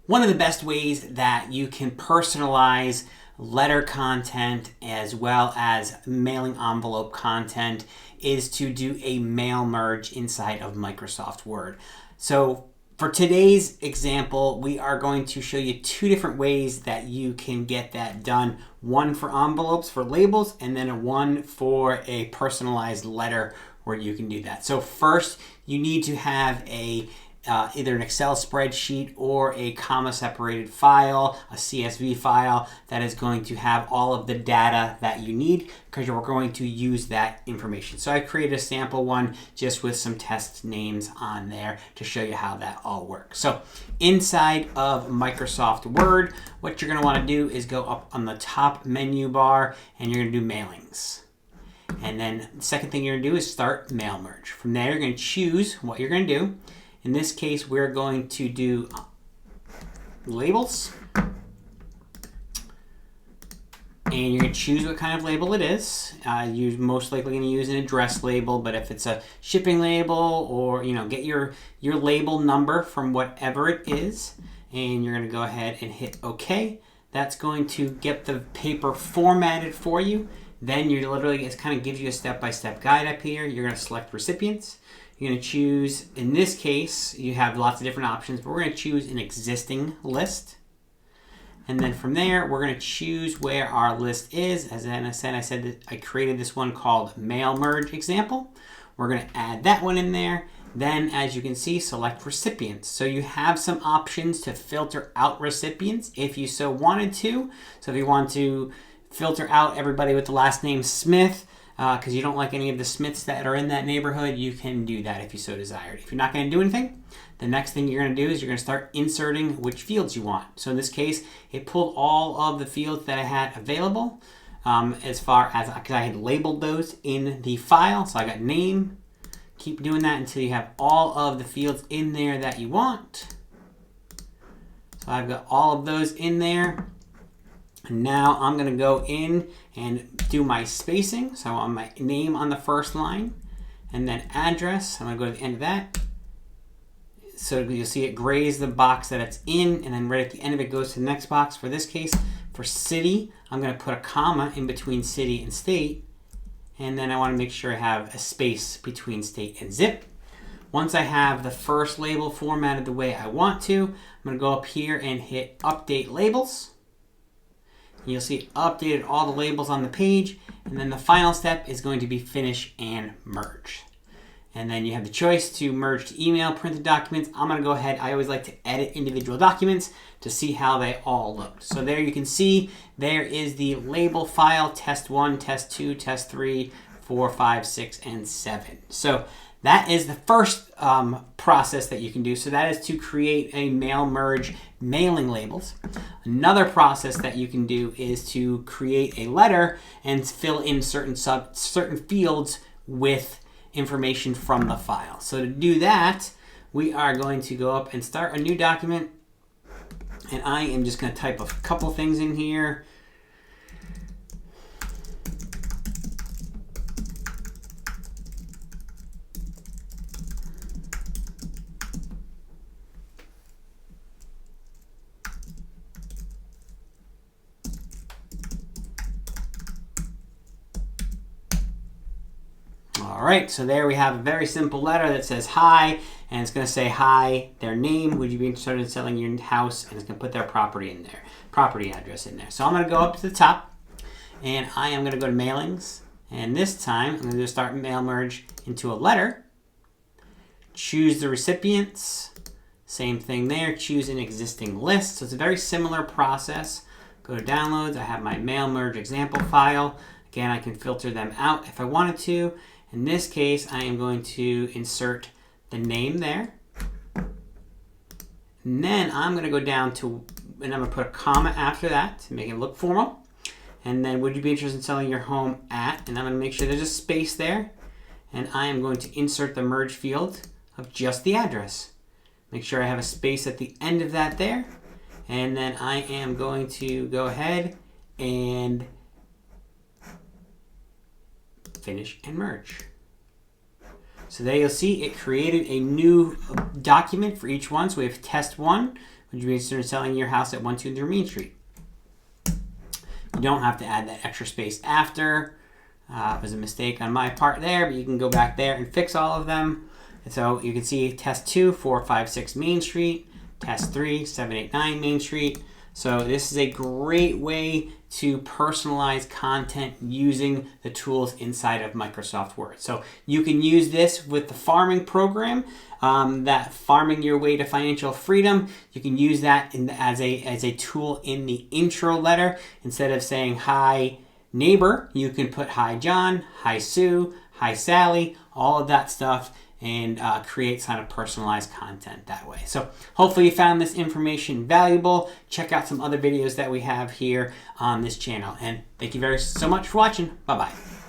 One of the best ways that you can personalize letter content as well as mailing envelope content is to do a mail merge inside of Microsoft Word. So for today's example, we are going to show you two different ways that you can get that done. One for envelopes, for labels, and then one for a personalized letter where you can do that. So first, you need to have either an Excel spreadsheet or a comma-separated file, a CSV file that is going to have all of the data that you need because you're going to use that information. So I created a sample one just with some test names on there to show you how that all works. So inside of Microsoft Word, what you're going to want to do is go up on the top menu bar and you're going to do mailings. And then the second thing you're going to do is start mail merge. From there, you're going to choose what you're going to do. In this case, we're going to do labels. And you're going to choose what kind of label it is. You're most likely going to use an address label, but if it's a shipping label or, get your label number from whatever it is. And you're going to go ahead and hit OK. That's going to get the paper formatted for you. Then you're literally, it kind of gives you a step-by-step guide up here. You're going to select recipients. You're going to choose, in this case, you have lots of different options, but we're going to choose an existing list. And then from there, we're going to choose where our list is. As I said that I created this one called Mail Merge Example. We're going to add that one in there. Then, as you can see, select recipients. So you have some options to filter out recipients if you so wanted to. So if you want to filter out everybody with the last name Smith, because you don't like any of the Smiths that are in that neighborhood, you can do that if you so desired. If you're not going to do anything, the next thing you're going to do is you're going to start inserting which fields you want. So in this case, it pulled all of the fields that I had available as far as, because I had labeled those in the file. So I got name. Keep doing that until you have all of the fields in there that you want. So I've got all of those in there. And now I'm going to go in and do my spacing. So I want my name on the first line and then address. I'm going to go to the end of that. So you'll see it grays the box that it's in, and then right at the end of it goes to the next box. For this case, for city, I'm going to put a comma in between city and state. And then I want to make sure I have a space between state and zip. Once I have the first label formatted the way I want to, I'm going to go up here and hit Update Labels. You'll see it updated all the labels on the page, and then the final step is going to be finish and merge. And then you have the choice to merge to email, printed documents. I'm going to go ahead. I always like to edit individual documents to see how they all look. So there you can see there is the label file, test 1, test 2, test 3, 4, 5, 6, and 7. So that is the first process that you can do. So that is to create a mail merge mailing labels. Another process that you can do is to create a letter and fill in certain fields with information from the file. So to do that, we are going to go up and start a new document. And I am just going to type a couple things in here. All right, so there we have a very simple letter that says hi, and it's going to say hi, their name, would you be interested in selling your house, and it's going to put their property in there, property address in there. So I'm going to go up to the top, and I am going to go to mailings, and this time I'm going to start mail merge into a letter, choose the recipients, same thing there, choose an existing list. So it's a very similar process. Go to downloads, I have my mail merge example file. Again, I can filter them out if I wanted to. In this case, I am going to insert the name there. And then I'm going to go down to, and I'm going to put a comma after that to make it look formal. And then would you be interested in selling your home at, and I'm going to make sure there's a space there. And I am going to insert the merge field of just the address. Make sure I have a space at the end of that there. And then I am going to go ahead and finish and merge. So there you'll see it created a new document for each one. So we have test 1, Would you be interested in selling your house at 123 Main Street? You don't have to add that extra space after. It was a mistake on my part there, but you can go back there and fix all of them. And so you can see test 2, 456 Main Street, test 3, 789 Main Street. So this is a great way to personalize content using the tools inside of Microsoft Word. So you can use this with the farming program, that farming your way to financial freedom. You can use that as a tool in the intro letter. Instead of saying hi neighbor, you can put hi John, hi Sue, hi Sally, all of that stuff, and create kind of personalized content that way. So hopefully you found this information valuable. Check out some other videos that we have here on this channel. And thank you so much for watching. Bye-bye.